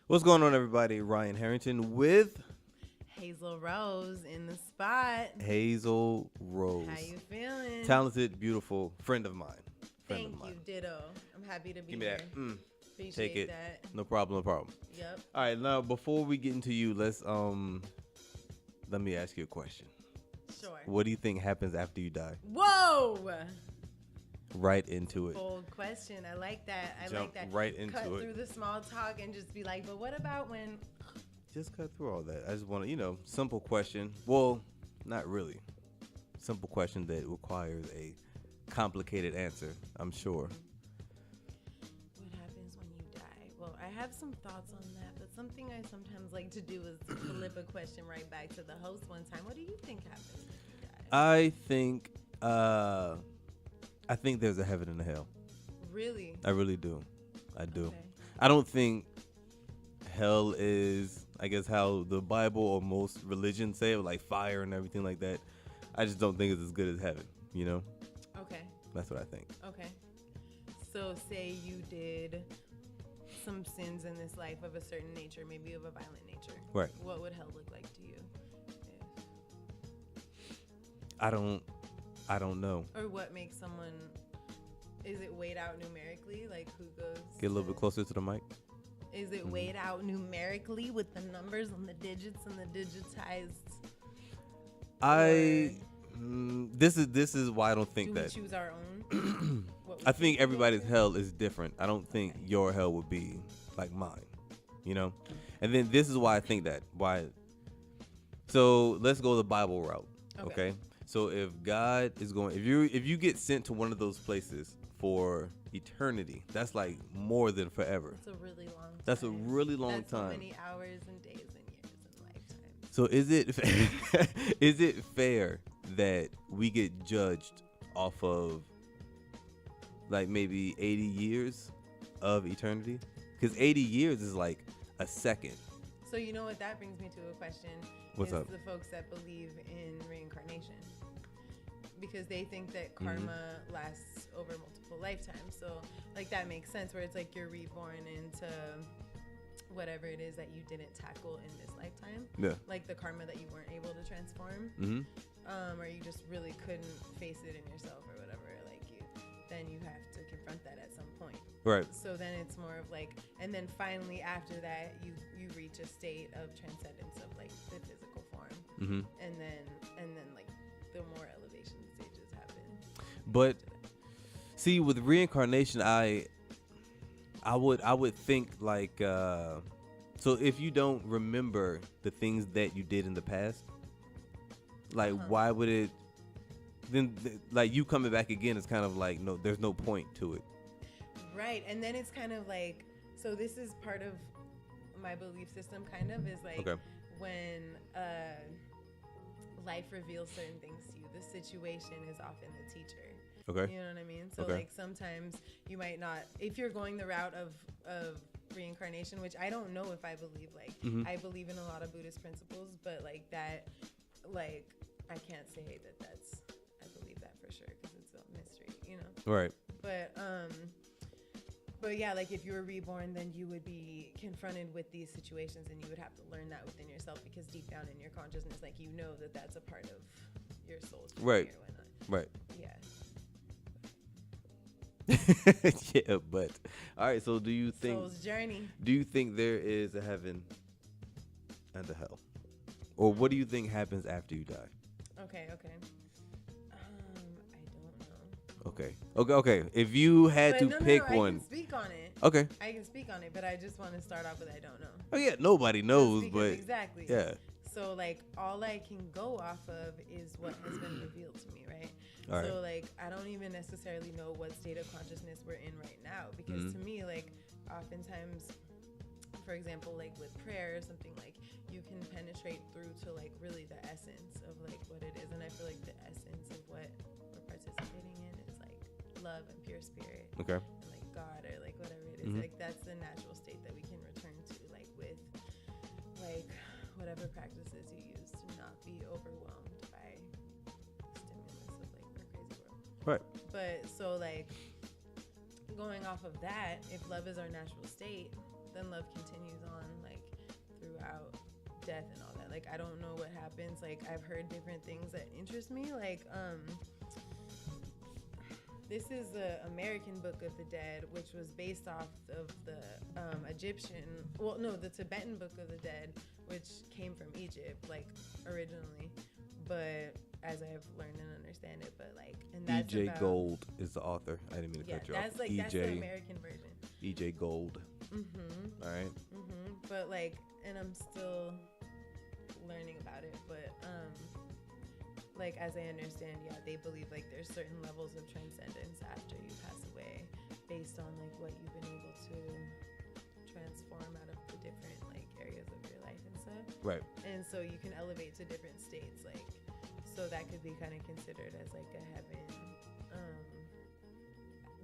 What's going on, everybody? Ryan Harrington with Hazel Rose in the spot. Hazel Rose. How you feeling? Talented, beautiful friend of mine. Thank you, ditto. I'm happy to be Give me here. that. Appreciate Take it. that. No problem. No problem. Yep. All right. Now, before we get into you, let me ask you a question. Sure. What do you think happens after you die? Whoa! Right into it. Bold question. I like that. I Jump like that. right into Cut it. through the small talk and just be like, but what about when? Just cut through all that. I just want to, simple question. Well, not really. Simple question that requires a complicated answer, I'm sure. What happens when you die? Well, I have some thoughts on that, but something I sometimes like to do is to flip a question right back to the host one time. What do you think happens when you die? I think there's a heaven and a hell. Really? I really do. I do. Okay. I don't think hell is, I guess, how the Bible or most religions say it, like fire and everything like that. I just don't think it's as good as heaven, Okay. That's what I think. Okay. So say you did some sins in this life of a certain nature, maybe of a violent nature. Right. What would hell look like to you? I don't know. Or what makes someone, is it weighed out numerically? Like who goes? Get a little bit closer to the mic. Is it weighed out numerically with the numbers and the digits and the digitized? This is why I don't think do that. we choose our own? I think everybody's hell is different. I don't think your hell would be like mine, And then this is why I think that. Why? So let's go the Bible route, okay? So if God is going, if you get sent to one of those places for eternity, that's like more than forever. It's a really long time. That's a really long That's time. So many hours and days and years and lifetimes. So is it fair that we get judged off of like maybe 80 years of eternity? Because 80 years is like a second. So you know what that brings me to a question. What's up? The folks that believe in reincarnation. Because they think that karma lasts over multiple lifetimes. So like that makes sense where it's like you're reborn into whatever it is that you didn't tackle in this lifetime. Yeah. Like the karma that you weren't able to transform. Or you just really couldn't face it in yourself or whatever, then you have to confront that at some point. Right. So then it's more of like, and then finally after that, you reach a state of transcendence of like the physical form. And then like the more elevation stages happen. But see, with reincarnation, I would think like, so if you don't remember the things that you did in the past, like why would it? Then like you coming back again is kind of like no, there's no point to it. Right, and then it's kind of like, so this is part of my belief system. Kind of is like when life reveals certain things to you, the situation is often the teacher. Okay. You know what I mean? So like sometimes you might not, if you're going the route of reincarnation, which I don't know if I believe, like I believe in a lot of Buddhist principles, but like that, like I can't say that that's, I believe that for sure because it's a mystery, Right. But yeah, like if you were reborn, then you would be confronted with these situations and you would have to learn that within yourself because deep down in your consciousness, like that's a part of your soul's journey right. or whatnot. Right. Yeah. Yeah, but all right. So do you think soul's journey? Do you think there is a heaven and a hell, or what do you think happens after you die? Okay. I don't know. Okay. If you had to pick one, I can speak on it. Okay. I can speak on it, but I just want to start off with I don't know. Oh yeah, nobody knows, but exactly. Yeah. So like all I can go off of is what has been revealed to me, right? All so right. like I don't even necessarily know what state of consciousness we're in right now because to me, like oftentimes, for example, like with prayer or something, like you can penetrate through to like really the essence of like what it is, and I feel like the essence of what we're participating in is like love and pure spirit. Okay. And like God or like whatever it is, like that's the natural state that we can return to, like with like whatever practices you use to not be overwhelmed by the stimulus of like our crazy world. Right. But so like going off of that, if love is our natural state, then love continues on like throughout death and all that. Like I don't know what happens. Like I've heard different things that interest me. Like this is the American Book of the Dead, which was based off of the the Tibetan Book of the Dead, which came from Egypt, like originally. But as I have learned and understand it, but like, and that's E.J. Gold is the author. I didn't mean to cut you off. That's like that's the American version. E.J. Gold. All right. But like, and I'm still learning about it, but like as I understand, yeah, they believe like there's certain levels of transcendence after you pass away, based on like what you've been able to transform out of the different like areas of your life and stuff. Right. And so you can elevate to different states, like, so that could be kind of considered as like a heaven,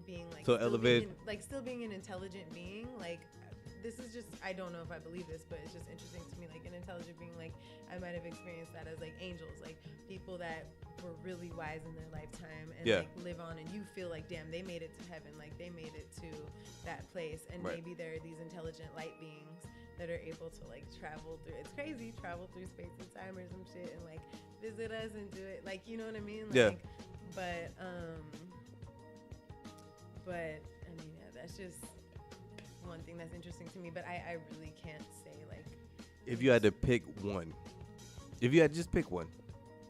being like so elevated, still being an intelligent being. Like this is just, I don't know if I believe this, but it's just interesting to me, like an intelligent being. Like I might have experienced that as like angels, like people that were really wise in their lifetime and like live on, and you feel like, damn, they made it to heaven, like they made it to that place. And maybe there are these intelligent light beings that are able to like travel through, it's crazy, travel through space and time or some shit and like visit us and do it, like, you know what I mean? Like, but I mean, yeah, that's just one thing that's interesting to me, but I really can't say like, if you had to pick one, if you had to just pick one.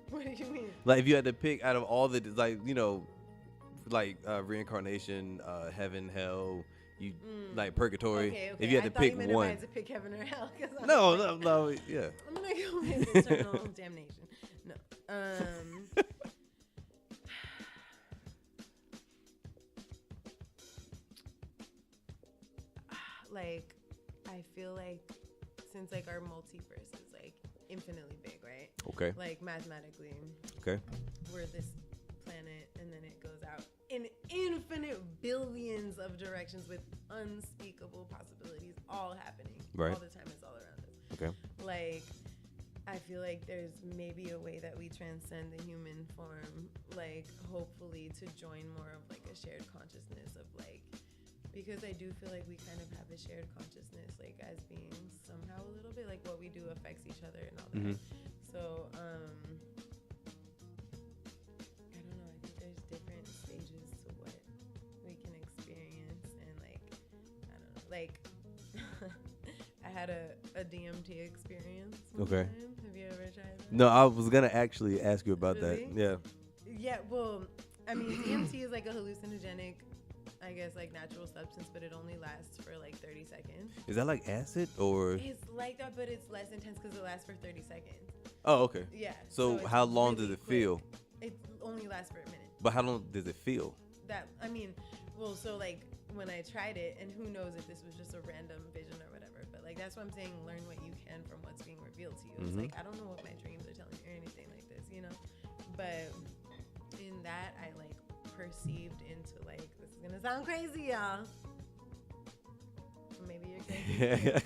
What do you mean? Like if you had to pick out of all the, like, you know, like reincarnation, heaven, hell, you like purgatory. Okay. If you had to pick one. I had to pick heaven or hell. No, yeah. I'm gonna go with eternal damnation. No. Like, I feel like since like our multiverse is like infinitely big, right? Okay. Like mathematically. Okay. We're this planet, and then it goes out in infinite billions of directions with unspeakable possibilities all happening all the time. It's all around us. Okay. Like, I feel like there's maybe a way that we transcend the human form, like hopefully to join more of like a shared consciousness of like, because I do feel like we kind of have a shared consciousness, like as beings somehow a little bit, like what we do affects each other and all that. So, I don't know. I think there's different stages to what we can experience, and like, I don't know. Like, I had a DMT experience. Okay. Time. Have you ever tried that? No, I was gonna actually ask you about Really? that. Yeah. Yeah. Well, I mean, DMT is like a hallucinogenic, I guess, like natural substance, but it only lasts for like 30 seconds. Is that like acid or? It's like that, but it's less intense because it lasts for 30 seconds. Oh, okay. Yeah. So how long does it feel? It only lasts for a minute. But how long does it feel? That, I mean, well, so like when I tried it, and who knows if this was just a random vision or whatever, but like that's what I'm saying, learn what you can from what's being revealed to you. It's like, I don't know what my dreams are telling me or anything like this, you know? But in that, I like perceived into like, this is gonna sound crazy, y'all. Maybe you're crazy.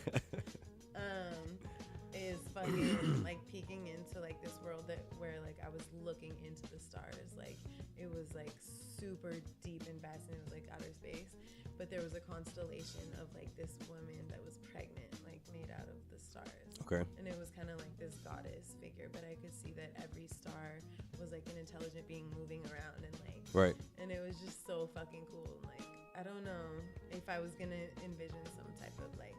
Is fucking like peeking into like this world where like I was looking into the stars. Like it was like super deep and vast, and it was like outer space. But there was a constellation of like this woman that was pregnant, like made out of the stars. Okay. And it was kind of like this goddess figure, but I could see that every star was like an intelligent being moving around, and like and it was just so fucking cool. Like I don't know if I was gonna envision some type of like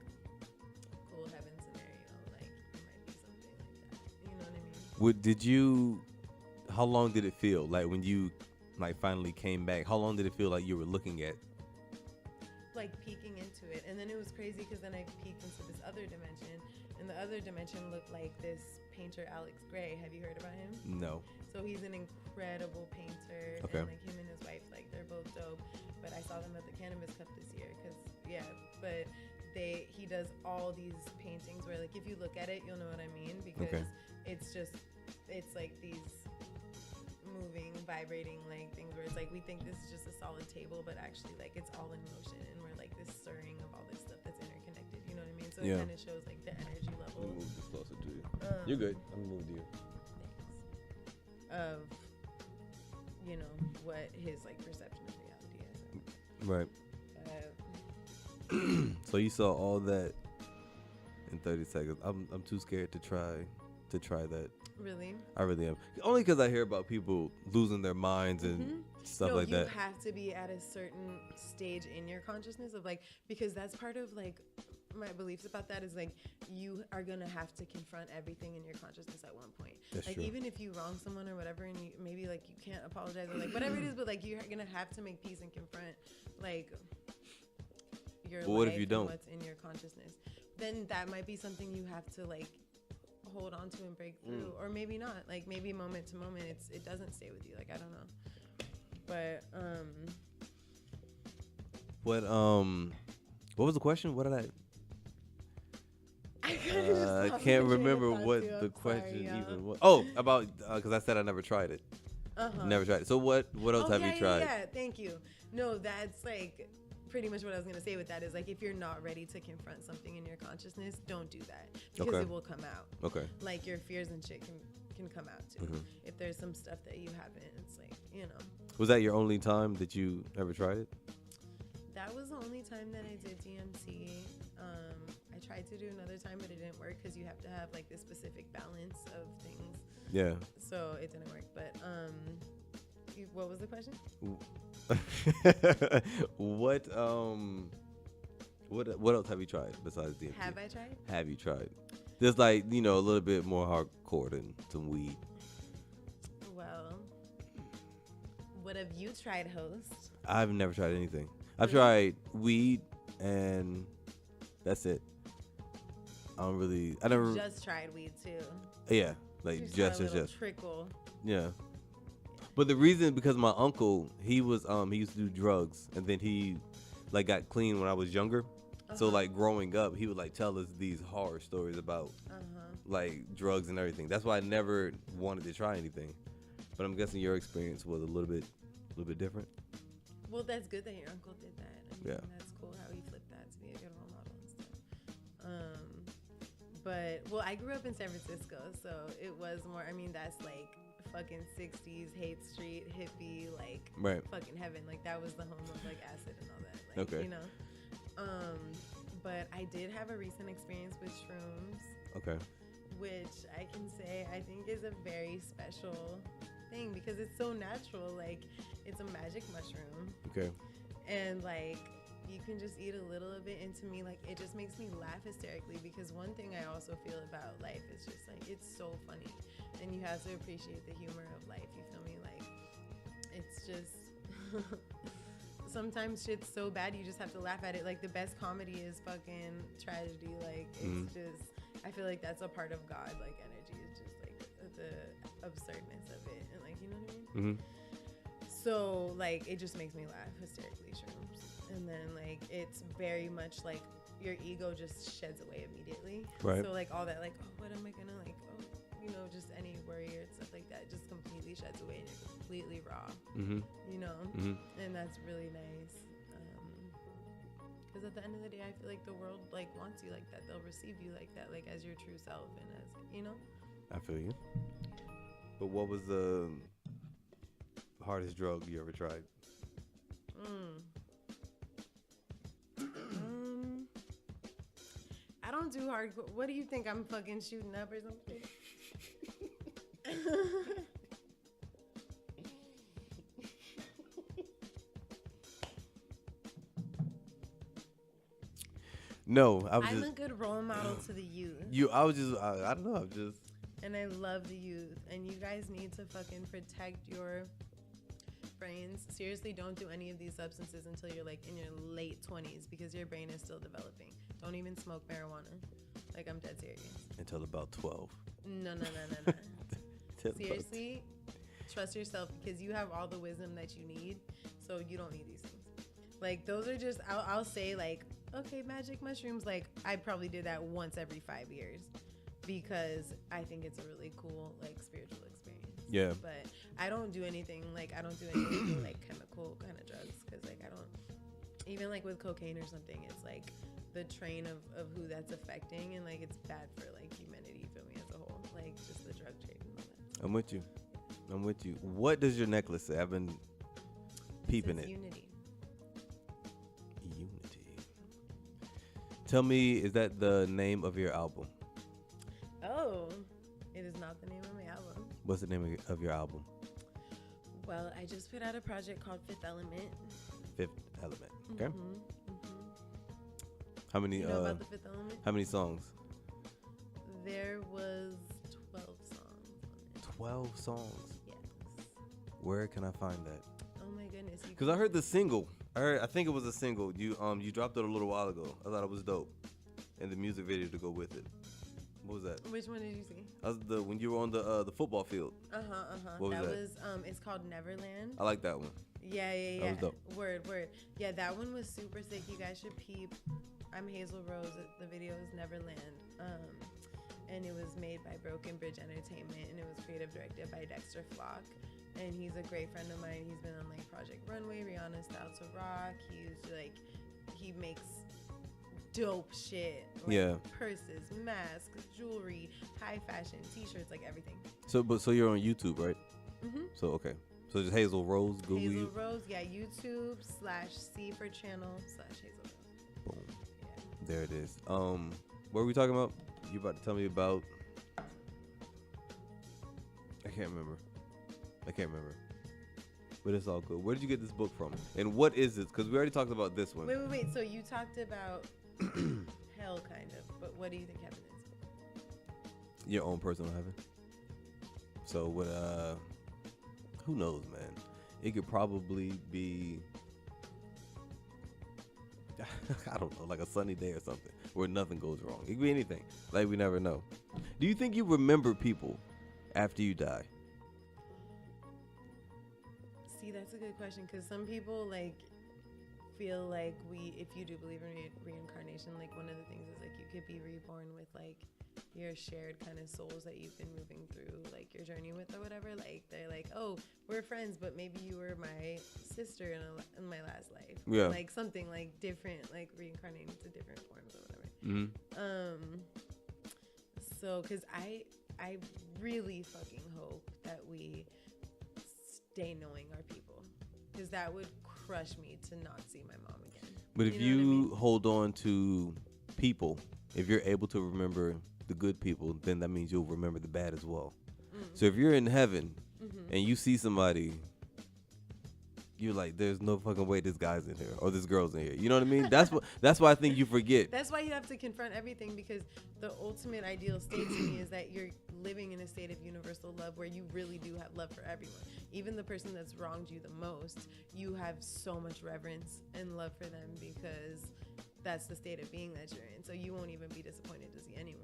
cool heaven scenario, like it might be something like that. You know what I mean? How long did it feel like when you like finally came back? How long did it feel like you were looking at? Like peeking into it, and then it was crazy because then I peeked into this other dimension, and the other dimension looked like this painter Alex Gray. Have you heard about him? No. So he's an incredible painter, okay. And like him and his wife, like they're both dope. But I saw them at the Cannabis Cup this year, but he does all these paintings where like if you look at it, you'll know what I mean, because it's like these moving, vibrating like things where it's like we think this is just a solid table, but actually like it's all in motion, and we're like this stirring of all this stuff that's interconnected. You know what I mean? So it kind of shows like the energy level. Let me move this closer to you. You're good. I'm gonna move to you. Of, you know, what his like perception of reality is. Right. So you saw all that in 30 seconds. I'm too scared to try that. Really? I really am. Only because I hear about people losing their minds and stuff like that. You have to be at a certain stage in your consciousness of like, because that's part of like my beliefs about that is like you are gonna have to confront everything in your consciousness at one point. That's like true. Even if you wrong someone or whatever, and you, maybe like you can't apologize or like whatever it is, but like you're gonna have to make peace and confront like your life what if you and don't? what's in your consciousness. Then that might be something you have to like hold on to and break through, or maybe not. Like maybe moment to moment, it doesn't stay with you. Like I don't know, but what was the question? What did I can't remember what the question even was. Oh, about because I said I never tried it. Never tried it. So what else have you tried? Yeah, thank you. No, that's like pretty much what I was gonna say with that is like if you're not ready to confront something in your consciousness, don't do that because it will come out. Okay. Like your fears and shit can come out too. If there's some stuff that you haven't, it's like, you know. Was that your only time that you ever tried it? That was the only time that I did DMT. I tried to do another time, but it didn't work because you have to have like this specific balance of things. Yeah. So it didn't work. But what was the question? What else have you tried besides DMT? Have I tried? Have you tried? There's like, a little bit more hardcore than some weed. Well, what have you tried, host? I've never tried anything. I've tried weed and that's it. I never just tried weed too. Yeah, like just trickle. Yeah. But the reason because my uncle, he used to do drugs and then he like got clean when I was younger. So like growing up, he would like tell us these horror stories about like drugs and everything. That's why I never wanted to try anything. But I'm guessing your experience was a little bit different. Well, that's good that your uncle did that. I mean, yeah. That's cool how he flipped that to be a good role model and stuff. But I grew up in San Francisco, so it was more, I mean, that's like fucking 60s, Haight Street, hippie, like fucking heaven. Like that was the home of like acid and all that. Like, okay. But I did have a recent experience with shrooms. Okay. Which I can say I think is a very special thing because it's so natural. Like it's a magic mushroom. Okay. And like you can just eat a little of it, and to me, like it just makes me laugh hysterically because one thing I also feel about life is just like it's so funny, and you have to appreciate the humor of life. You feel me? Like it's just sometimes shit's so bad you just have to laugh at it. Like the best comedy is fucking tragedy. Like it's just I feel like that's a part of God. Like energy is just like the absurdness of it, and like you know what I mean. So like it just makes me laugh hysterically, shrooms. And then like it's very much like your ego just sheds away immediately. Right. So like all that like, oh, what am I gonna like, oh, just any worry or stuff like that just completely sheds away and you're completely raw. And that's really nice. Because at the end of the day, I feel like the world like wants you like that. They'll receive you like that, like as your true self and as I feel you. But what was the hardest drug you ever tried? I don't do hardcore. What do you think? I'm fucking shooting up or something? No, I'm a good role model to the youth. I don't know, And I love the youth. And you guys need to fucking protect your brains. Seriously, don't do any of these substances until you're like in your late 20s because your brain is still developing. Don't even smoke marijuana. Like, I'm dead serious. Until about 12. No. Seriously, trust yourself because you have all the wisdom that you need, so you don't need these things. Like, those are just, I'll say, like, okay, magic mushrooms, like, I probably did that once every 5 years because I think it's a really cool, like, spiritual experience. Yeah. But I don't do anything, like, like, chemical kind of drugs because, like, I don't, even, like, with cocaine or something, it's, like, the train of who that's affecting, and like it's bad for like humanity, you feel me, as a whole, like just the drug trade and all that. I'm with you. What does your necklace say? I've been peeping it. Unity. Tell me, is that the name of your album? Oh, it is not the name of my album. What's the name of your album? Well, I just put out a project called Fifth Element. Fifth Element. Okay. Mm-hmm. How many? You know about the Fifth Element? How many songs? There was 12 songs on it. 12 songs. Yes. Where can I find that? Oh my goodness. Because I heard the single. I think it was a single. You dropped it a little while ago. I thought it was dope, and the music video to go with it. What was that? Which one did you see? When you were on the football field. What was that? It's called Neverland. I like that one. Yeah. That was dope. Word. Yeah, that one was super sick. You guys should peep. I'm Hazel Rose. The video is Neverland. And it was made by Broken Bridge Entertainment, and it was creative directed by Dexter Flock. And he's a great friend of mine. He's been on like Project Runway, Rihanna Style to Rock. He makes dope shit. Like purses, masks, jewelry, high fashion, t-shirts, like everything. So you're on YouTube, right? Mm-hmm. So okay. So just Hazel Rose. Google Hazel Rose, yeah. YouTube /C for channel /Hazel Rose. Boom. Yeah. There it is. What were we talking about? You about to tell me about? I can't remember. But it's all good. Where did you get this book from? And what is this? Because we already talked about this one. Wait. So you talked about hell, kind of. But what do you think heaven is? Your own personal heaven. So what? Who knows, man? It could probably be. I don't know, like a sunny day or something where nothing goes wrong. It could be anything. Like we never know. Do you think you remember people after you die? See, that's a good question, because some people like feel like if you do believe in reincarnation, like one of the things is like you could be reborn with like your shared kind of souls that you've been moving through like your journey with or whatever. Like they're like, oh, we're friends, but maybe you were my sister in my last life. Yeah. Like something like different, like reincarnating to different forms or whatever. Mm-hmm. So, because I really fucking hope that we stay knowing our people, because that would crush me to not see my mom again. But if know what I you mean? hold on to people, if you're able to remember the good people, then that means you'll remember the bad as well. So if you're in heaven and you see somebody, you're like, there's no fucking way this guy's in here or this girl's in here. You know what I mean? That's why I think you forget. That's why you have to confront everything, because the ultimate ideal state to me is that you're living in a state of universal love where you really do have love for everyone. Even the person that's wronged you the most, you have so much reverence and love for them, because that's the state of being that you're in. So you won't even be disappointed to see anyone,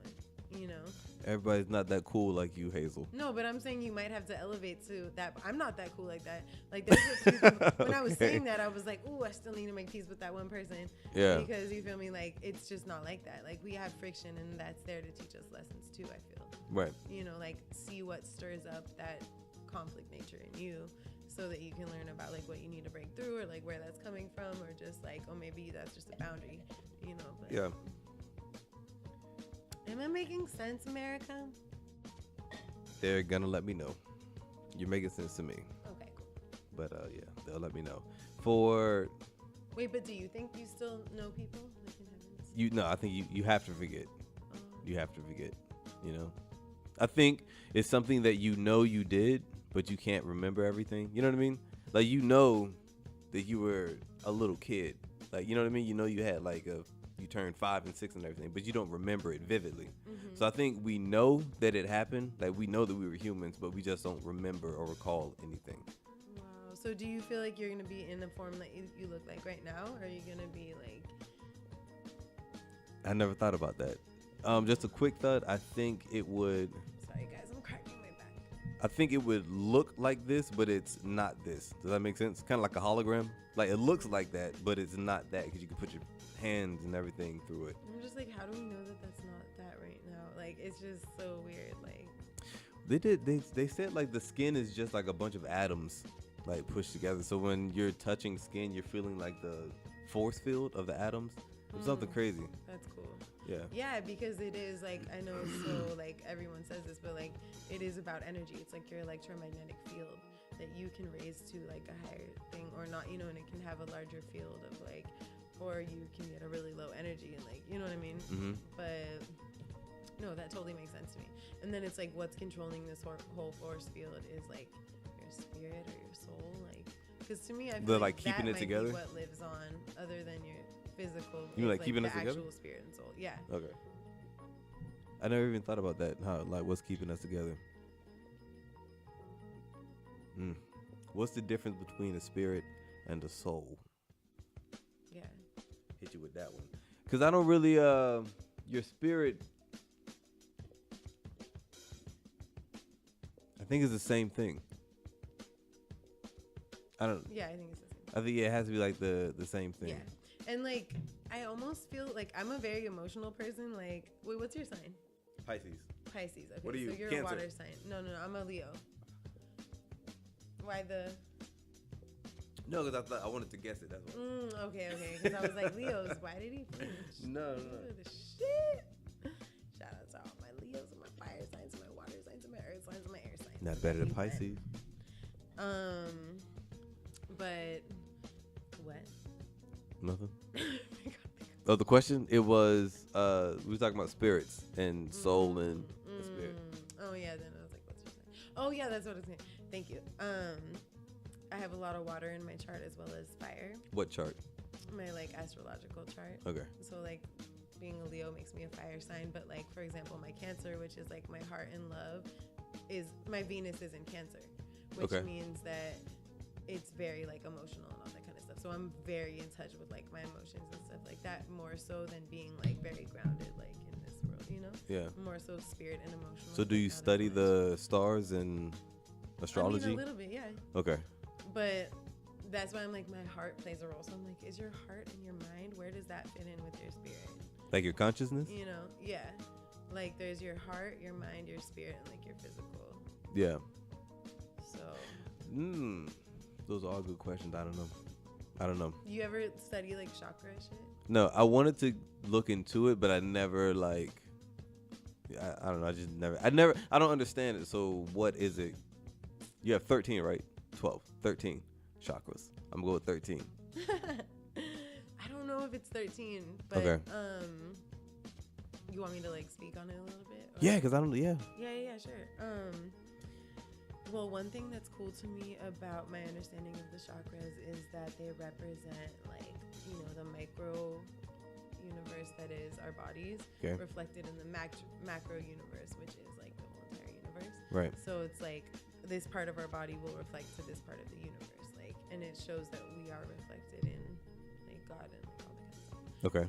you know? Everybody's not that cool like you, Hazel. No, but I'm saying you might have to elevate to that. I'm not that cool like that. Like there's a few people, when I was saying that, I was like, ooh, I still need to make peace with that one person. Yeah. Because you feel me? Like it's just not like that. Like we have friction, and that's there to teach us lessons too, I feel. Right. You know, like see what stirs up that conflict nature in you, so that you can learn about like what you need to break through, or like where that's coming from, or just like, oh, maybe that's just a boundary, you know? But yeah. Am I making sense, America? They're gonna let me know. You're making sense to me. Okay, cool. But yeah, they'll let me know. Wait, but do you think you still know people like in heavens? No, I think you have to forget. Oh. You have to forget. You know, I think it's something that you know you did, but you can't remember everything. You know what I mean? Like you know that you were a little kid. Like you know what I mean? You know you had like you turned 5 and 6 and everything, but you don't remember it vividly. Mm-hmm. So I think we know that it happened. Like we know that we were humans, but we just don't remember or recall anything. Wow. So do you feel like you're gonna be in the form that you look like right now, or are you gonna be like? I never thought about that. Just a quick thought. I think it would. Sorry guys, I'm cracking my back. I think it would look like this, but it's not this. Does that make sense? Kind of like a hologram. Like it looks like that, but it's not that, because you can put your hands and everything through it. I'm just like, how do we know that that's not that right now? Like it's just so weird. Like They said like the skin is just like a bunch of atoms like pushed together. So when you're touching skin, you're feeling like the force field of the atoms. It's something crazy. That's cool. Yeah. Yeah, because it is like, I know it's so like everyone says this, but like it is about energy. It's like your electromagnetic field that you can raise to like a higher thing or not, you know, and it can have a larger field of like or you can get a really low energy and like, you know what I mean? Mm-hmm. But no, that totally makes sense to me. And then it's like, what's controlling this whole force field is like your spirit or your soul, like, because to me, I feel like keeping that it together. Be what lives on, other than your physical. You like keeping it together? Actual spirit and soul. Yeah. Okay. I never even thought about that. How like what's keeping us together? What's the difference between a spirit and a soul? Yeah. Hit you with that one. Because I don't really your spirit. I think it's the same thing. I don't. Yeah, I think it's the same. I think it has to be like the same thing. Yeah, and like I almost feel like I'm a very emotional person. Like, wait, what's your sign? Pisces. Pisces. Okay, what are you? So you're Cancer. a water sign. No, I'm a Leo. Why the? No, because I thought I wanted to guess it. That's why. Okay. Because I was like, Leos. Why did he finish? No. The shit. Shout out to all my Leos and my fire signs and my water signs and my earth signs and my air signs. Not better than Pisces. But what? Nothing. Oh, the question? It was we were talking about spirits and soul and spirit. Oh yeah, then I was like, what's your sign? Oh yeah, that's what it's saying. Thank you. I have a lot of water in my chart as well as fire. What chart? My like astrological chart. Okay. So like being a Leo makes me a fire sign, but like for example, my Cancer, which is like my heart and love, is my Venus is in Cancer, which means that it's very like emotional and all that kind of stuff. So I'm very in touch with like my emotions and stuff like that, more so than being like very grounded like in this world, you know? Yeah. More so spirit and emotional. So do you study the stars and astrology? I mean, a little bit, yeah. Okay. But that's why I'm like, my heart plays a role. So I'm like, is your heart and your mind, where does that fit in with your spirit? Like your consciousness? You know, yeah. Like there's your heart, your mind, your spirit, and like your physical. Yeah. So. Those are all good questions. I don't know. You ever study like chakra shit? No, I wanted to look into it, but I never like. I don't know. I just never. I don't understand it. So what is it? You have 13, right? 12, 13 chakras. I'm gonna go with 13. I don't know if it's 13, but okay. You want me to like speak on it a little bit? Or? Yeah, because I don't. Yeah. Yeah, sure. Well, one thing that's cool to me about my understanding of the chakras is that they represent, like, you know, the micro universe that is our bodies, reflected in the macro universe, which is like the whole entire universe. Right. So it's like this part of our body will reflect to this part of the universe, like, and it shows that we are reflected in like God and like all that kind of stuff. Okay.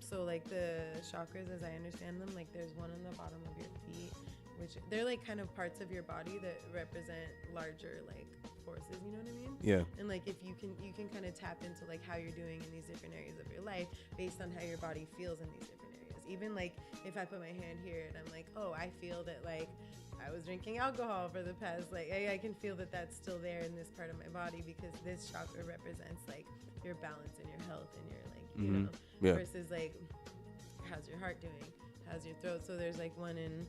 So like the chakras, as I understand them, like there's one on the bottom of your feet, which they're like kind of parts of your body that represent larger like forces, you know what I mean? Yeah. And like if you can kind of tap into like how you're doing in these different areas of your life based on how your body feels in these different areas. Even like if I put my hand here and I'm like, oh, I feel that like I was drinking alcohol for the past, like I can feel that that's still there in this part of my body because this chakra represents like your balance and your health and your like, you know, versus like how's your heart doing? How's your throat? So there's like one in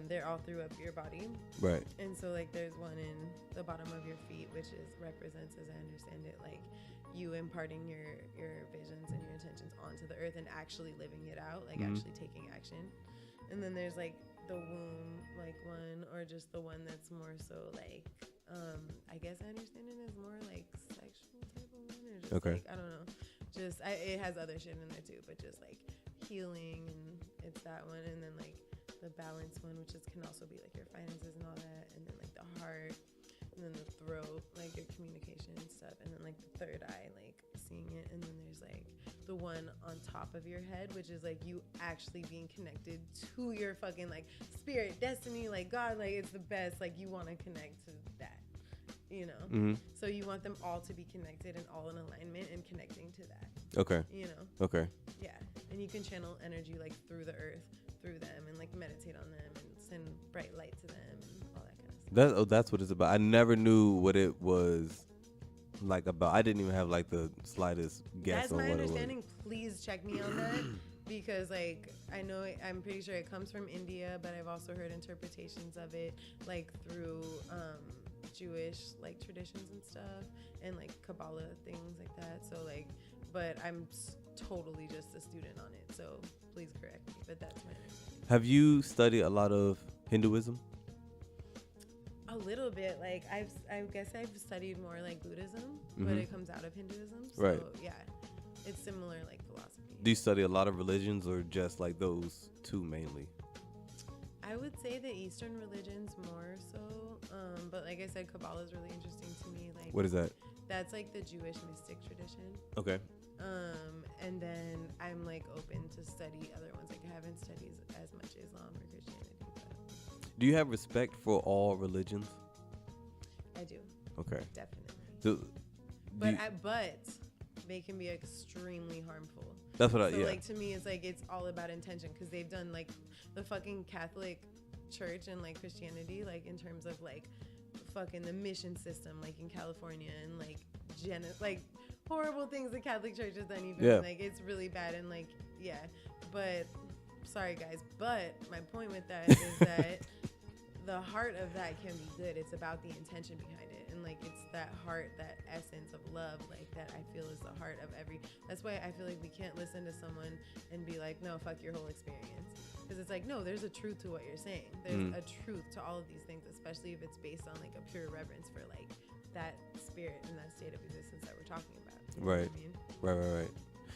they're all throughout your body. Right. And so like there's one in the bottom of your feet, which represents, as I understand it, like you imparting your visions and your intentions onto the earth and actually living it out, like actually taking action. And then there's like the womb like one, or just the one that's more so like I guess I understand it as more like sexual type of one, or just like I don't know, just it has other shit in there too, but just like healing, and it's that one. And then like the balance one, which can also be like your finances and all that, and then like the heart, and then the throat, like your communication and stuff, and then like the third eye, like seeing it. And then there's like the one on top of your head, which is like you actually being connected to your fucking like spirit, destiny, like God, like it's the best, like you want to connect to that, you know. So you want them all to be connected and all in alignment and connecting to that, you know. Yeah. And you can channel energy like through the earth, through them, and like meditate on them and send bright light to them and all that kind of stuff. That's what it's about. I never knew what it was like about. I didn't even have like the slightest guess on what it was. That's my understanding. Please check me on that because like I'm pretty sure it comes from India, but I've also heard interpretations of it like through Jewish like traditions and stuff, and like Kabbalah things like that. So like, but I'm totally just a student on it. So please correct me, but that's my understanding. Have you studied a lot of Hinduism? A little bit. Like I guess I've studied more like Buddhism, but it comes out of Hinduism. So Right. yeah, it's similar like philosophy. Do you study a lot of religions or just like those two mainly? I would say the Eastern religions more so, but like I said, Kabbalah is really interesting to me. Like, What is that? that's like the Jewish mystic tradition. Okay. And then I'm like open to study other ones. Like I haven't studied as much Islam or Christianity, but Do you have respect for all religions? I do. Okay. Definitely. So, But they can be extremely harmful. that's what So yeah. like to me, it's like it's all about intention because they've done like the fucking Catholic Church and like Christianity, like in terms of like fucking the mission system, like in California and like like horrible things the Catholic Church has done. Even Yeah. like it's really bad and like yeah. But sorry guys, but my point with that is that the heart of that can be good. It's about the intention behind it. And like it's that heart, that essence of love, like that I feel is the heart of every. That's why I feel like we can't listen to someone and be like, no, fuck your whole experience. Because it's like, no, there's a truth to what you're saying. There's a truth to all of these things, especially if it's based on like a pure reverence for like that spirit and that state of existence that we're talking about. You know Right. what I mean? Right.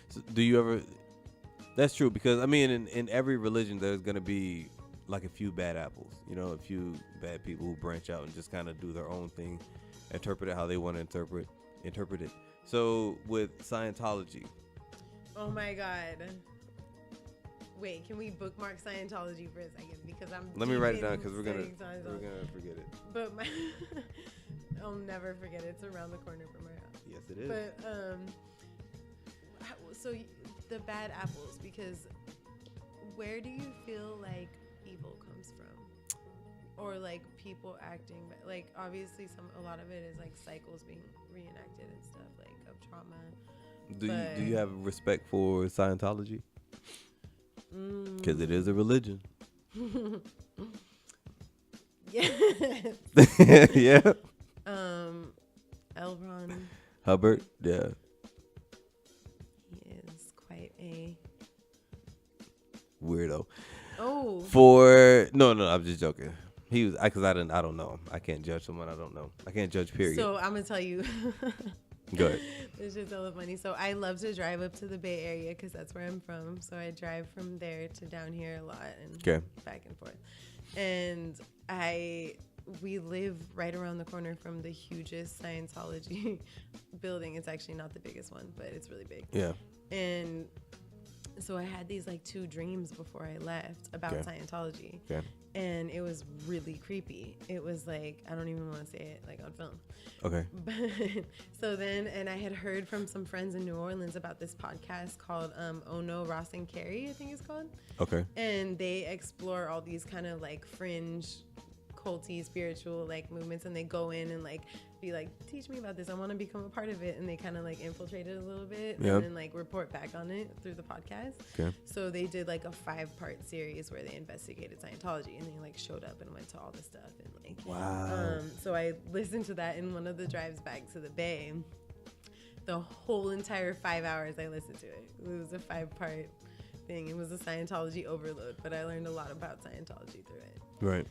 So do you ever? That's true because I mean, in every religion, there's gonna be like a few bad apples. You know, a few bad people who branch out and just kind of do their own thing, interpret it how they want to interpret it. So with Scientology, Oh my God. Wait, can we bookmark Scientology for a second? Because I'm. let me write it deep in down because we're gonna Scientology. forget it. But I'll never forget it. It's around the corner from our house. Yes, it is. But so the bad apples, because where do you feel like evil comes from, or like people acting like obviously a lot of it is like cycles being reenacted and stuff like of trauma. Do you have respect for Scientology? Because it is a religion. Yeah. Yeah. L. Ron. Hubbard. Yeah. He is quite a Weirdo. oh. No, I'm just joking. He was because I don't know. I can't judge someone I don't know. I can't judge. Period. So I'm gonna tell you. Go ahead. It's just hella funny. So I love to drive up to the Bay Area because that's where I'm from. So I drive from there to down here a lot and back and forth. And we live right around the corner from the hugest Scientology building. It's actually not the biggest one, but it's really big. Yeah. And so I had these like 2 dreams before I left about Scientology. Okay. And it was really creepy. It was like, I don't even want to say it like on film. Okay. But so then, and I had heard from some friends in New Orleans about this podcast called Oh No, Ross and Carrie, I think it's called. Okay. And they explore all these kind of like fringe, culty, spiritual like movements, and they go in and like be like, teach me about this. I want to become a part of it. And they kind of like infiltrate it a little bit and then like report back on it through the podcast. Okay. So they did like a 5-part series where they investigated Scientology and they like showed up and went to all the stuff and like wow. So I listened to that in one of the drives back to the Bay. The whole entire 5 hours I listened to it. It was a 5-part thing. It was a Scientology overload, but I learned a lot about Scientology through it. Right.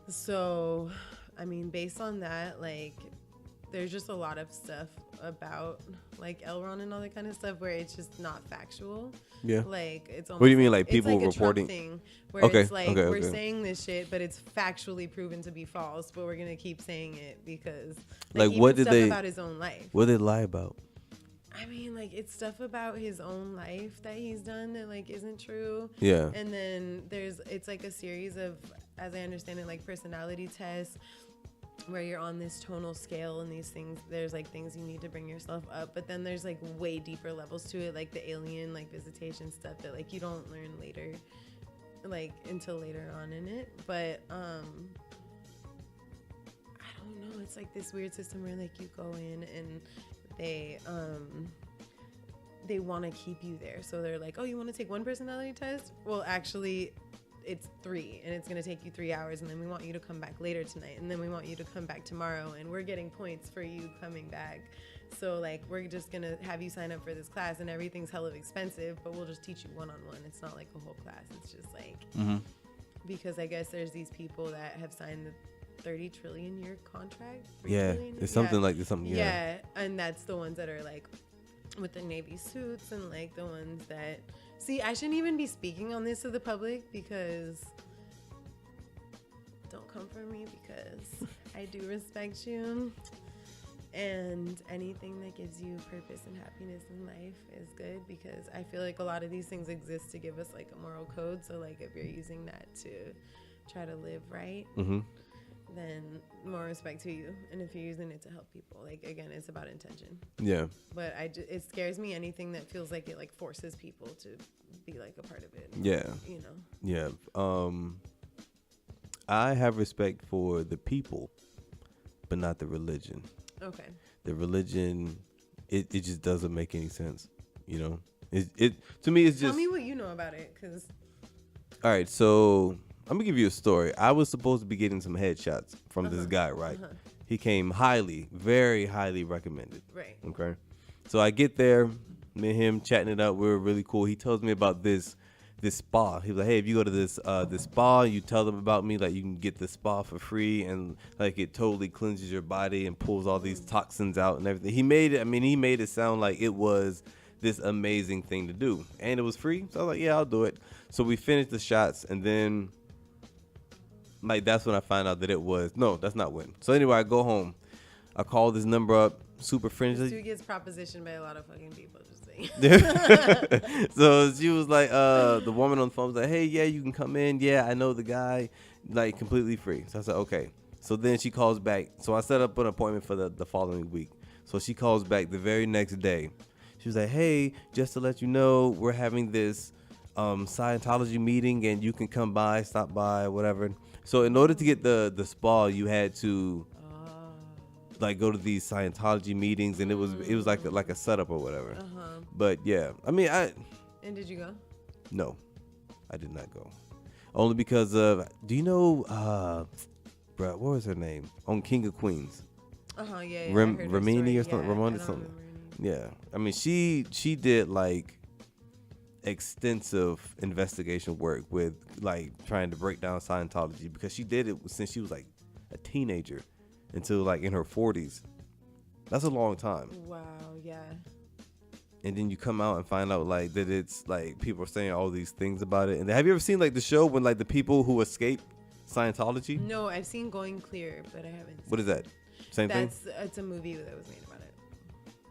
So, I mean, based on that, like, there's just a lot of stuff about like L. Ron and all that kind of stuff where it's just not factual. Yeah. Like it's almost What do you mean, like people it's like reporting? a Trump thing where it's like we're saying this shit, but it's factually proven to be false, but we're gonna keep saying it because like even what did stuff they about his own life? What did they lie about? I mean, like it's stuff about his own life that he's done that like isn't true. Yeah. And then it's like a series of, as I understand it, like personality tests where you're on this tonal scale and these things, there's like things you need to bring yourself up, but then there's like way deeper levels to it, like the alien like visitation stuff that like you don't learn later, like until later on in it. But I don't know, it's like this weird system where like you go in and they want to keep you there, so they're like, oh, you want to take one personality test? Well, actually it's 3 and it's going to take you 3 hours, and then we want you to come back later tonight, and then we want you to come back tomorrow, and we're getting points for you coming back. So like we're just gonna have you sign up for this class and everything's hella expensive, but we'll just teach you one-on-one. It's not like a whole class. It's just like because I guess there's these people that have signed the 30 trillion year contract. Yeah, it's something like this. Something. Yeah, and that's the ones that are like with the Navy suits and like the ones that see. I shouldn't even be speaking on this to the public because don't come for me because I do respect you. And anything that gives you purpose and happiness in life is good because I feel like a lot of these things exist to give us like a moral code. So like if you're using that to try to live right, then more respect to you. And if you're using it to help people, like again, it's about intention. Yeah. But it scares me anything that feels like it like forces people to be like a part of it. Yeah. You know. Yeah. I have respect for the people, but not the religion. Okay. The religion, it just doesn't make any sense. You know, it to me it's just. Tell me what you know about it, cause. All right, so I'm gonna give you a story. I was supposed to be getting some headshots from this guy, right? He came very highly recommended. Right. Okay. So I get there, me and him chatting it up. We were really cool. He tells me about this spa. He was like, hey, if you go to this spa, you tell them about me, like you can get the spa for free, and like it totally cleanses your body and pulls all these toxins out and everything. He made it sound like it was this amazing thing to do, and it was free. So I was like, yeah, I'll do it. So we finished the shots, and then like that's when I find out that it was that's not when. So anyway, I go home, I call this number up, super friendly. This dude gets propositioned by a lot of fucking people. So she was like, the woman on the phone was like, hey, yeah, you can come in. Yeah, I know the guy, like completely free. So I said, okay. So then she calls back. So I set up an appointment for the following week. So she calls back the very next day. She was like, hey, just to let you know, we're having this Scientology meeting and you can come by, stop by, whatever. So in order to get the spa, you had to like go to these Scientology meetings, and it was like a setup or whatever. But yeah, I mean, And did you go? No, I did not go. Only because of, do you know, what was her name on King of Queens? Yeah. Ramini or something. Ramona something. Yeah, I mean, she did like extensive investigation work with like trying to break down Scientology because she did it since she was like a teenager until like in her 40s. That's a long time. Wow. Yeah. And then you come out and find out like that it's like people are saying all these things about it. And have you ever seen like the show when like the people who escape Scientology? No, I've seen Going Clear, but I haven't. What is that? Same thing? It's a movie that was made about it.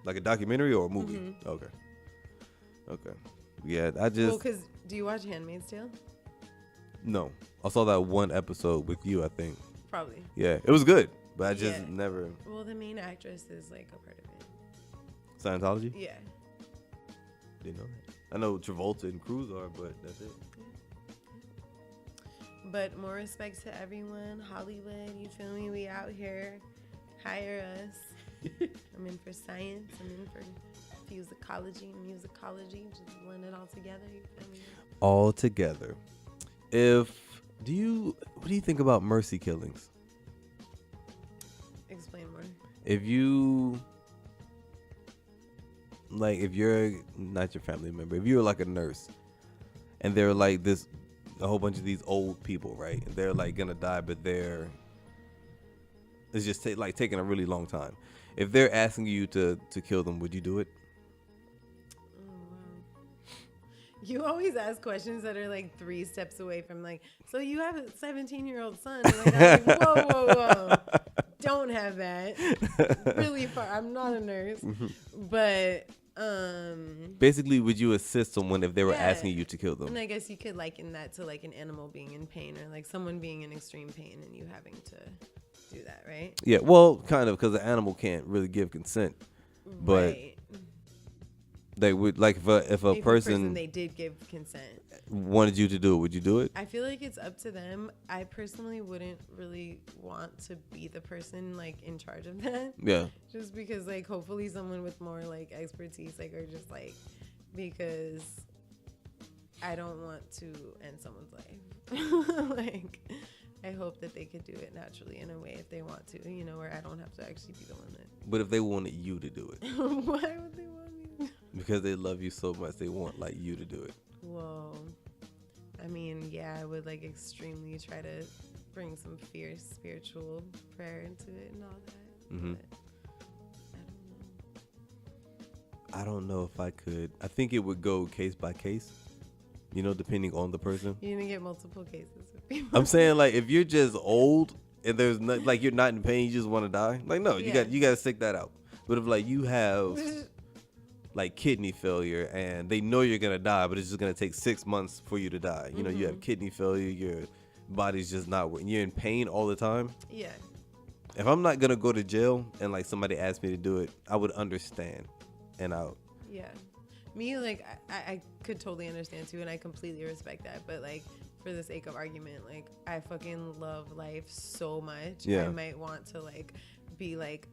Like a documentary or a movie? Okay. Yeah, I just. Well, because do you watch Handmaid's Tale? No, I saw that one episode with you, I think. Probably. Yeah, it was good, but I just never. Well, the main actress is like a part of it. Scientology? Yeah. Didn't know that. I know Travolta and Cruz are, but that's it. But more respect to everyone. Hollywood, you feel me? We out here. Hire us. I'm in for science. I'm in for musicology and musicology. Just blend it all together. You feel me? All together. What do you think about mercy killings? Explain more. If you're not your family member, if you're like a nurse and they're like a whole bunch of these old people, right? And they're like gonna die, but it's just taking a really long time. If they're asking you to kill them, would you do it? Oh, wow. You always ask questions that are like 3 steps away from like, so you have a 17-year-old son. Like, I'm like, whoa. Don't have that. Really far. I'm not a nurse. But basically, would you assist someone if they were asking you to kill them? And I guess you could liken that to like an animal being in pain or like someone being in extreme pain and you having to do that, right? Yeah, well, kind of, because the animal can't really give consent. But right. They would, like, if a person they did give consent wanted you to do it, would you do it? I feel like it's up to them. I personally wouldn't really want to be the person like in charge of that. Yeah. Just because like hopefully someone with more like expertise like or just like because I don't want to end someone's life. Like I I hope that they could do it naturally in a way if they want to, you know, where I don't have to actually be the one that. But if they wanted you to do it, why would they want me? Because they love you so much, they want like you to do it. Whoa. I mean, yeah, I would like extremely try to bring some fierce spiritual prayer into it and all that. Mm-hmm. But I don't know if I could. I think it would go case by case, you know, depending on the person. you're gonna get multiple cases with people. I'm saying, like, if you're just old and there's not, like, you're not in pain, you just want to die. Like, no, you got to stick that out. But if like you have like kidney failure and they know you're gonna die, but it's just gonna take 6 months for you to die. You know, you have kidney failure, your body's just not working. You're in pain all the time. Yeah. If I'm not gonna go to jail and like somebody asked me to do it, I would understand and out. Yeah. Me, like, I could totally understand too, and I completely respect that. But like, for the sake of argument, like, I fucking love life so much. Yeah. I might want to like be like,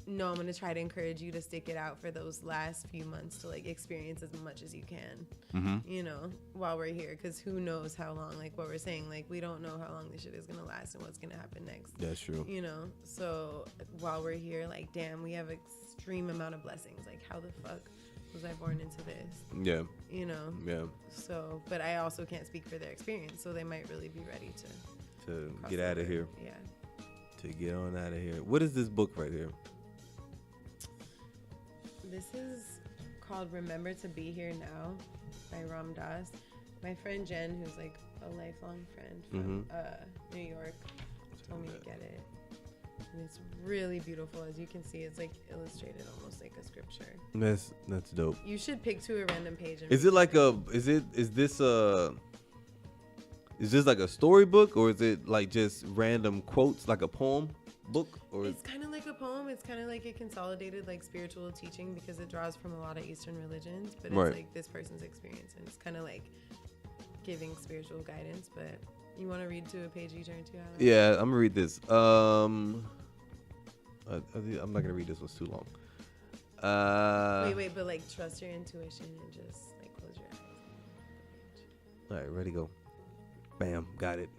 no, I'm gonna try to encourage you to stick it out for those last few months to like experience as much as you can, you know, while we're here, because who knows how long, like what we're saying, like we don't know how long this shit is gonna last and what's gonna happen next. That's true. You know, so while we're here, like, damn, we have extreme amount of blessings. Like, how the fuck was I born into this? Yeah. You know. Yeah. So, but I also can't speak for their experience, so they might really be ready To cross get out of over. here. Yeah. To get on out of here. What is this book right here? This is called Remember to Be Here Now by Ram Dass. My friend Jen, who's like a lifelong friend from New York, told me to get it. And it's really beautiful. As you can see, it's like illustrated almost like a scripture. That's dope. You should pick to a random page. And Is it like is this like a storybook, or is it like just random quotes, like a poem book? Or it's kind of like a poem. It's kind of like a consolidated like spiritual teaching because it draws from a lot of Eastern religions, but it's like this person's experience, and it's kind of like giving spiritual guidance. But you want to read to a page you turn to? Yeah, I'm gonna read this. I'm not gonna read this one. It's too long. Wait, but like trust your intuition and just like close your eyes. All right, ready, go. Bam, got it.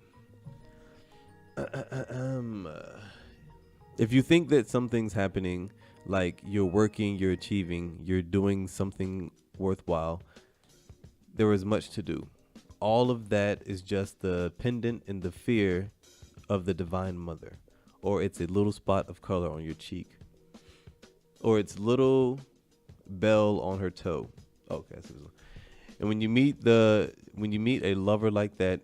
If you think that something's happening, like you're working, you're achieving, you're doing something worthwhile, there is much to do. All of that is just the pendant in the fear of the Divine Mother, or it's a little spot of color on your cheek, or it's little bell on her toe. Okay, and when you meet a lover like that,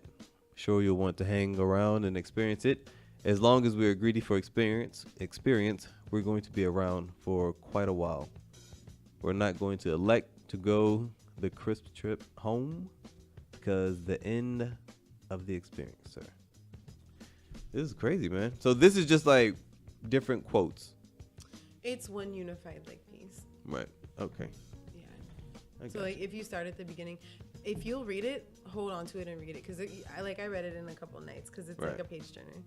sure you'll want to hang around and experience it. As long as we're greedy for experience, we're going to be around for quite a while. We're not going to elect to go the crisp trip home, because the end of the experience, sir. This is crazy, man. So this is just like different quotes. It's one unified like piece. Right. Okay. Yeah. So like if you start at the beginning, if you'll read it, hold on to it and read it, because I read it in a couple nights because it's like a page turner.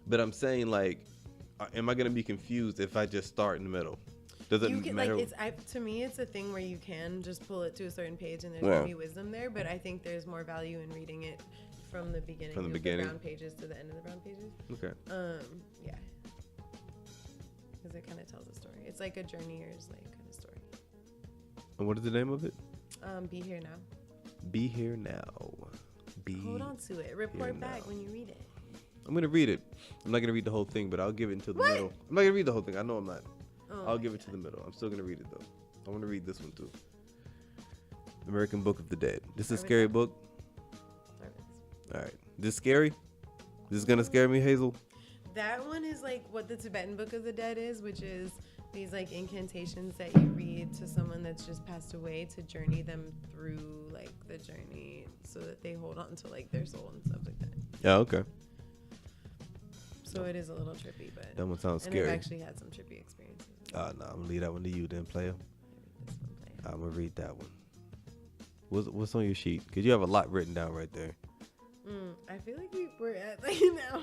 But I'm saying, like, am I gonna be confused if I just start in the middle? Does it matter? Like, to me, it's a thing where you can just pull it to a certain page and there's gonna be wisdom there. But I think there's more value in reading it from the beginning, the brown pages to the end of the brown pages. Okay. Yeah. Because it kind of tells a story. It's like a journeyer's like kind of story. And what is the name of it? Be Here Now. Be Here Now. Hold on to it. Report back when you read it. I'm gonna read it. I'm not gonna read the whole thing, but I'll give it until the middle. I'm not gonna read the whole thing. I know I'm not. I'll give it to the middle. I'm still gonna read it though. I want to read this one too. American Book of the Dead. This is a scary book. All right. This scary? This is gonna scare me, Hazel? That one is like what the Tibetan Book of the Dead is, which is these like incantations that you read to someone that's just passed away to journey them through like the journey so that they hold on to like their soul and stuff like that. Yeah, okay. So it is a little trippy, but that one sounds scary. And I've actually had some trippy experiences. No, I'm gonna leave that one to you then, player. I'm gonna read that one. What's on your sheet? Because you have a lot written down right there. I feel like we're at like an hour.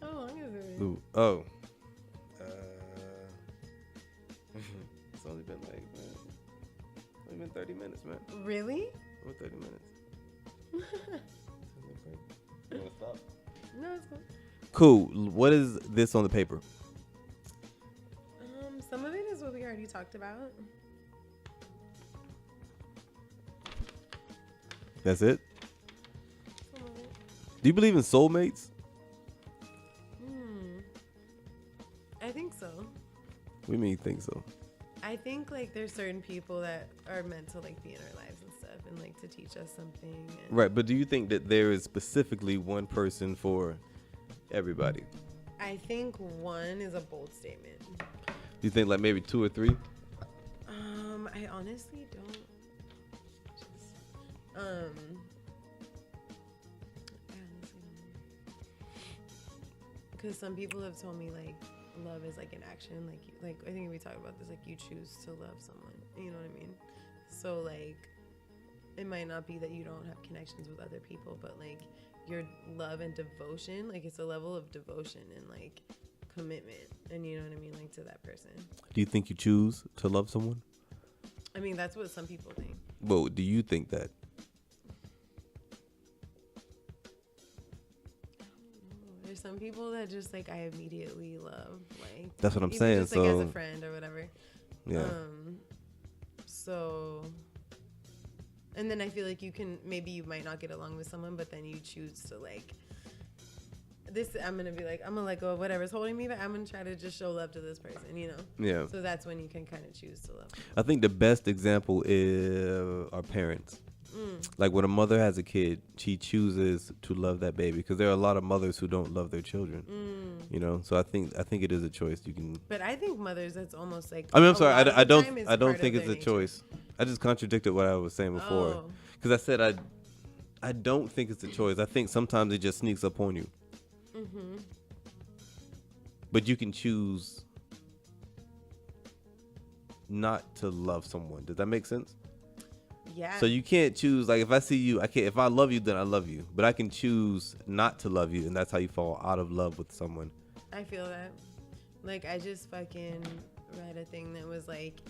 How long is it? Ooh, oh. It's only been like, man, only been 30 minutes, man. Really? Over 30 minutes. You want to that's Cool. What is this on the paper? Some of it is what we already talked about. That's it? Some of it. Do you believe in soulmates? I think so. What do you mean you think so? I think like there's certain people that are meant to like be in our lives and stuff and like to teach us something. And Right, but do you think that there is specifically one person for everybody? I think one is a bold statement. Do you think like maybe 2 or 3? I honestly don't. I honestly don't. Because some people have told me like love is like an action. Like I think we talked about this. Like you choose to love someone. You know what I mean? So like it might not be that you don't have connections with other people, but like your love and devotion, like it's a level of devotion and like commitment, and you know what I mean, like to that person. Do you think you choose to love someone? I mean, that's what some people think. Well, do you think that? There's some people that just like I immediately love, like That's what I'm even saying. just, So like, as a friend or whatever. yeah. So, and then I feel like you might not get along with someone, but then you choose to like this. I'm gonna let go of whatever's holding me, but I'm gonna try to just show love to this person, you know. Yeah. So that's when you can kind of choose to love. I think the best example is our parents. Like when a mother has a kid, she chooses to love that baby because there are a lot of mothers who don't love their children. You know, so I think it is a choice you can. But I think mothers, that's almost like. I mean, I'm sorry, I don't part think of it's their a nature. choice. I just contradicted what I was saying before because I said I don't think it's a choice. I think sometimes it just sneaks up on you. But you can choose not to love someone. Does that make sense? Yeah. So you can't choose, like if I see you, I can't, if I love you, then I love you. But I can choose not to love you, and that's how you fall out of love with someone. I feel that. Like, I just fucking read a thing that was like,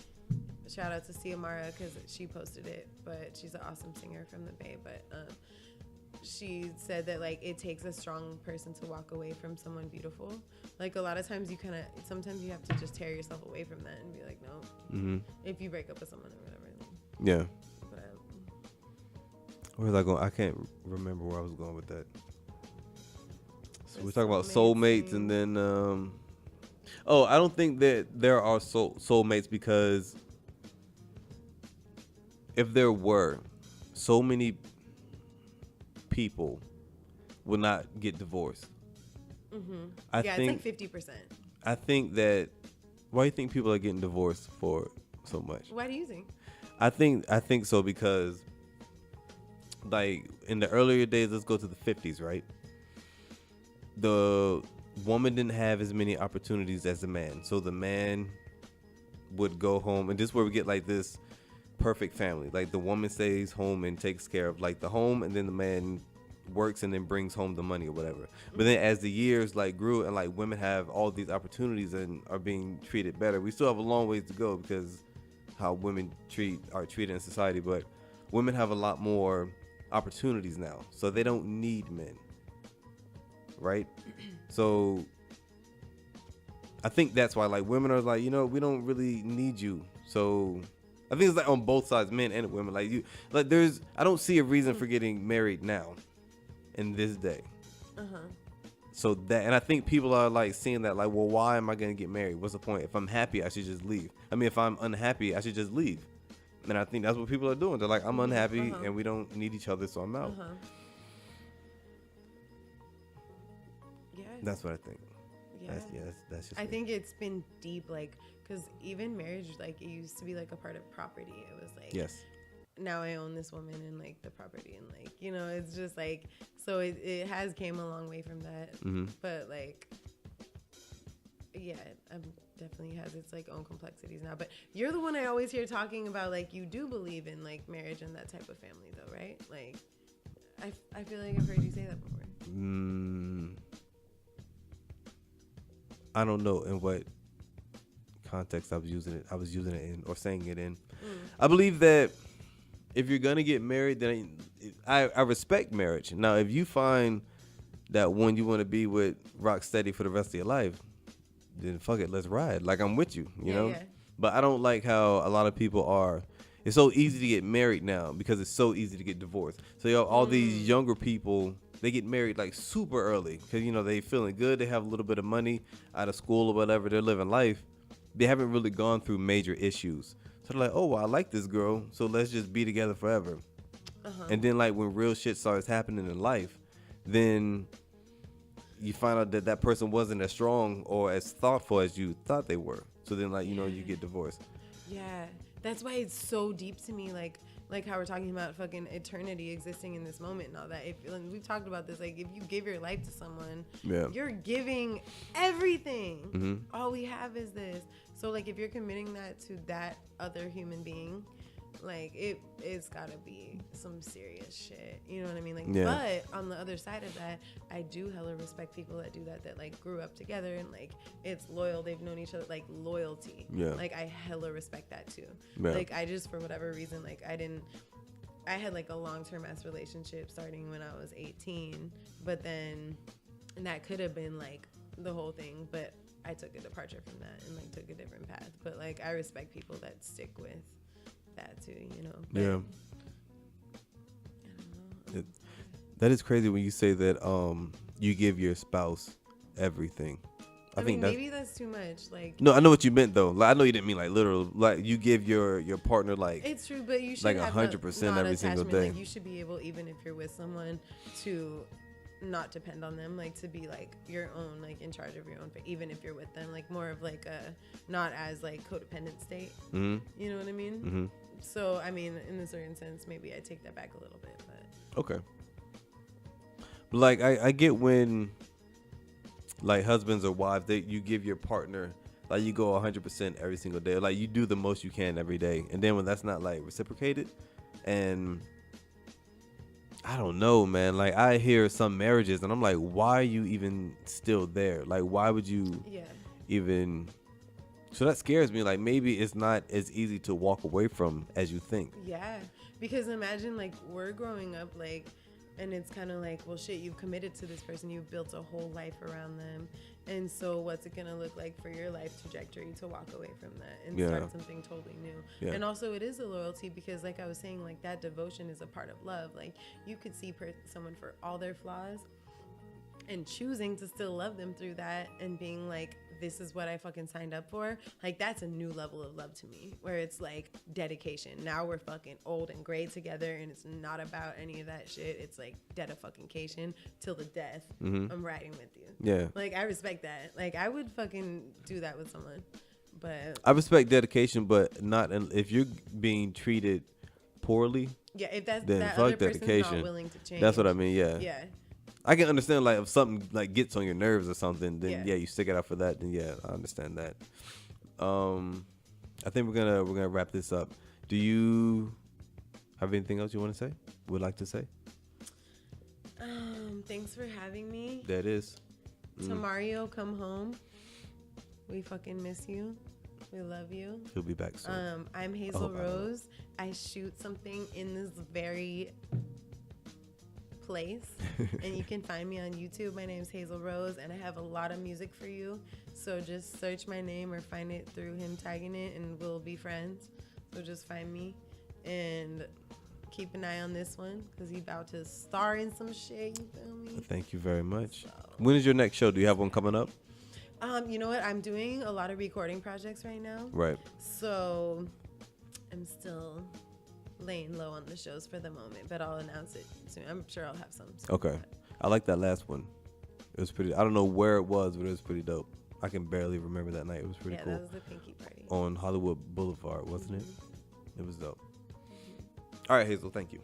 shout out to Ciamara because she posted it, but she's an awesome singer from the Bay. But she said that like it takes a strong person to walk away from someone beautiful. Like a lot of times sometimes you have to just tear yourself away from that and be like, no. If you break up with someone or whatever. Yeah. Where was I going? I can't remember where I was going with that. So we're talking about soulmates, and then I don't think that there are soulmates because if there were, so many people would not get divorced. I think it's like 50%. I think that. Why do you think people are getting divorced for so much? Why do you think? I think so because, like, in the earlier days, let's go to the 50s, right? The woman didn't have as many opportunities as the man. So the man would go home, and this is where we get like this perfect family. Like the woman stays home and takes care of like the home, and then the man works and then brings home the money or whatever. But then as the years like grew and like women have all these opportunities and are being treated better, we still have a long ways to go because how women are treated in society, but women have a lot more opportunities now, so they don't need men, right? So I think that's why like women are like, we don't really need you. So I think it's like on both sides, men and women. Like I don't see a reason for getting married now in this day. So that, and I think people are like seeing that like, well, why am I gonna get married? What's the point? If I'm happy, I should just leave. I mean, if I'm unhappy, I should just leave. And I think that's what people are doing. They're like, I'm unhappy and we don't need each other, so I'm out. Yeah. That's what I think. Yeah. That's just I me. think it's been deep, like, because even marriage, like, it used to be like a part of property. It was like, yes. Now I own this woman and like the property, and like, it's just like, so it has came a long way from that. But like, yeah, definitely has its like own complexities now. But you're the one I always hear talking about, like, you do believe in like marriage and that type of family though, right? Like, I feel like I've heard you say that before. I don't know in what context I was using it in or saying it in. I believe that if you're gonna get married, then I respect marriage. Now, if you find that one you want to be with rock steady for the rest of your life, then fuck it, let's ride. Like, I'm with you, you know? Yeah. But I don't like how a lot of people are. It's so easy to get married now because it's so easy to get divorced. So all these younger people, they get married like super early because, you know, they feeling good. They have a little bit of money out of school or whatever. They're living life. They haven't really gone through major issues. So they're like, oh, well, I like this girl, so let's just be together forever. And then, like, when real shit starts happening in life, then you find out that that person wasn't as strong or as thoughtful as you thought they were. So then, like, you know, you get divorced. Yeah, that's why it's so deep to me. Like how we're talking about fucking eternity existing in this moment and all that. And we've talked about this. Like, if you give your life to someone, you're giving everything. All we have is this. So, like, if you're committing that to that other human being, like, it's gotta be some serious shit. You know what I mean? Like, but on the other side of that, I do hella respect people that do that like grew up together and like it's loyal. They've known each other, like loyalty. Yeah. Like, I hella respect that too. Yeah. Like, I just, for whatever reason, like I had like a long-term ass relationship starting when I was 18, but then, and that could have been like the whole thing, but I took a departure from that and like took a different path. But like, I respect people that stick with that too, you know. But, yeah. I don't know. That is crazy when you say that you give your spouse everything. I mean, maybe that's too much. Like, no, I know what you meant though. Like, I know you didn't mean like literal. Like, you give your partner like, it's true, but you should like have 100% every single day. Like, you should be able, even if you're with someone, to not depend on them, like to be like your own, like in charge of your own, even if you're with them, like more of like a not as like codependent state. You know what I mean? So I mean, in a certain sense, maybe I take that back a little bit, but okay. Like, I get when like husbands or wives, you give your partner, like, you go 100% every single day, like you do the most you can every day, and then when that's not like reciprocated, and I don't know, man. Like, I hear some marriages, and I'm like, why are you even still there? Like, why would you even? So that scares me. Like, maybe it's not as easy to walk away from as you think. Yeah, because imagine like we're growing up, like, and it's kind of like, well, shit, you've committed to this person, you've built a whole life around them, and so what's it gonna look like for your life trajectory to walk away from that and start something totally new? And also, it is a loyalty because, like I was saying, like that devotion is a part of love. Like, you could see someone for all their flaws and choosing to still love them through that and being like, this is what I fucking signed up for. Like, that's a new level of love to me, where it's like dedication. Now we're fucking old and gray together, and it's not about any of that shit. It's like dedication till the death. I'm riding with you. Yeah. Like, I respect that. Like, I would fucking do that with someone. But I respect dedication, but not if you're being treated poorly. Yeah, if that's then that fuck other dedication. Person's not willing to change. That's what I mean. Yeah. Yeah. I can understand, like, if something like gets on your nerves or something, then you stick it out for that. Then I understand that. I think we're gonna wrap this up. Do you have anything else you want to say? Would like to say? Thanks for having me. That is. To Mario, come home. We fucking miss you. We love you. He'll be back soon. I'm Hazel Rose. I shoot something in this very place, and you can find me on YouTube. My name's Hazel Rose, and I have a lot of music for you, so just search my name or find it through him tagging it, and we'll be friends. So just find me and keep an eye on this one, because he's about to star in some shit. You feel me? Thank you very much. When is your next show? Do you have one coming up? You know what, I'm doing a lot of recording projects right now, right? So I'm still laying low on the shows for the moment, but I'll announce it soon. I'm sure I'll have some. Okay. I like that last one. It was pretty, I don't know where it was, but it was pretty dope. I can barely remember that night. It was pretty cool. Yeah, that was the Pinky Party. On Hollywood Boulevard, wasn't it? It was dope. All right, Hazel, thank you.